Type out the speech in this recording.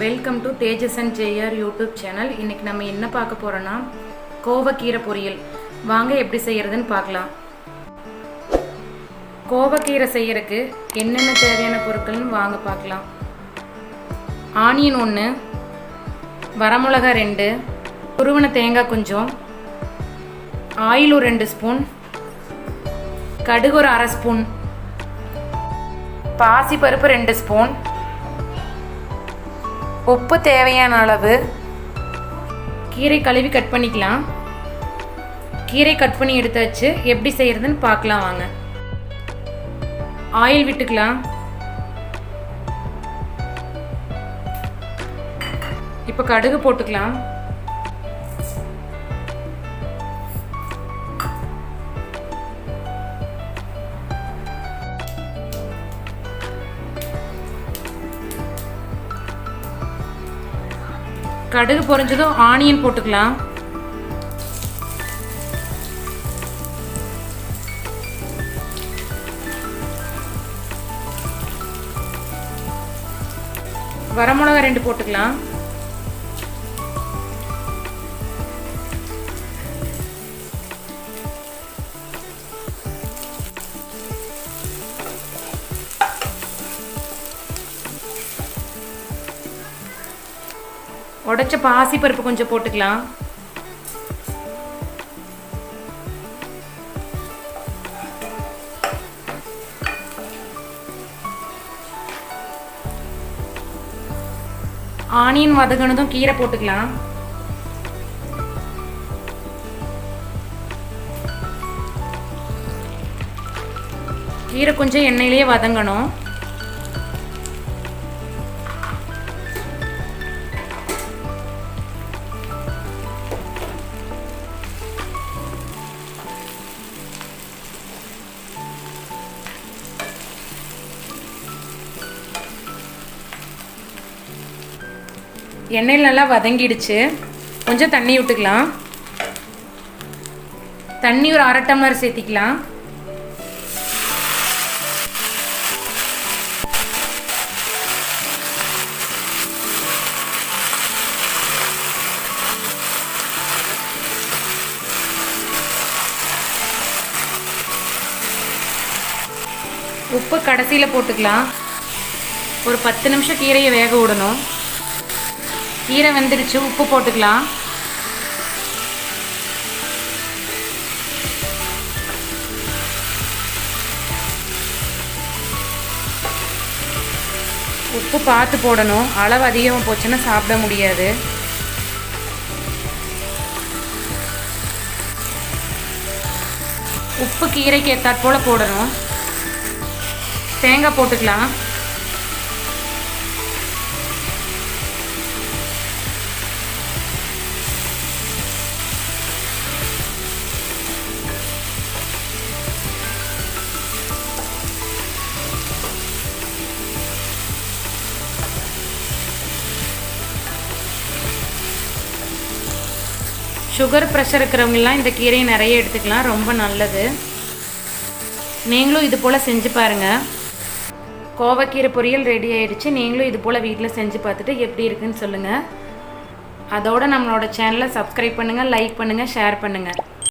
Welcome to Tejas and JR YouTube channel. இன்றைக்கி நம்ம என்ன பார்க்க போகிறோன்னா கோவக்கீரை பொரியல். வாங்க எப்படி செய்கிறதுன்னு பார்க்கலாம். கோவக்கீரை செய்கிறதுக்கு என்னென்ன தேவையான பொருட்கள்னு வாங்க பார்க்கலாம். ஆனியன் 1, வரமிளகா 2, துருவன தேங்காய் கொஞ்சம், ஆயில் ஒரு 2 ஸ்பூன், கடுகு ஒரு 1/2 ஸ்பூன், பாசிப்பருப்பு 2 ஸ்பூன், உப்பு தேவையான அளவு. கீரை கழுவி கட் பண்ணிக்கலாம். கீரை கட் பண்ணி எடுத்தாச்சு. எப்படி செய்கிறதுன்னு பார்க்கலாம் வாங்க. ஆயில் விட்டுக்கலாம். இப்போ கடுகு போட்டுக்கலாம். கடுகு பொரிஞ்சதும் ஆனியன் போட்டுக்கலாம். வரமிளகா 2 போட்டுக்கலாம். உடைச்ச பாசி பருப்பு கொஞ்சம் போட்டுக்கலாம். ஆனியன் வதங்கினதும் கீரை போட்டுக்கலாம். கீரை கொஞ்சம் எண்ணெயிலேயே வதங்கணும். எண்ணெயில் நல்லா வதங்கிடுச்சு. கொஞ்சம் தண்ணி விட்டுக்கலாம். தண்ணி ஒரு 1/2 டம்ளர் சேர்த்திக்கலாம். உப்பு கடைசியில் போட்டுக்கலாம். ஒரு 10 நிமிஷம் கீரையை வேக விடணும். கீரை வெந்துடுச்சு. உப்பு போட்டுக்கலாம். உப்பு பார்த்து போடணும். அளவு அதிகமாக போச்சுன்னா சாப்பிட முடியாது. உப்பு கீரைக்கு ஏற்றாற் போல் போடணும். தேங்காய் போட்டுக்கலாம். சுகர் ப்ரெஷர் இருக்கிறவங்கலாம் இந்த கீரையை நிறைய எடுத்துக்கலாம். ரொம்ப நல்லது. நீங்களும் இது போல் செஞ்சு பாருங்கள். கோவக்கீரை பொரியல் ரெடி ஆயிடுச்சு. நீங்களும் இது போல் வீட்டில் செஞ்சு பார்த்துட்டு எப்படி இருக்குன்னு சொல்லுங்கள். அதோடு நம்மளோட சேனலை சப்ஸ்கிரைப் பண்ணுங்கள், லைக் பண்ணுங்கள், ஷேர் பண்ணுங்கள்.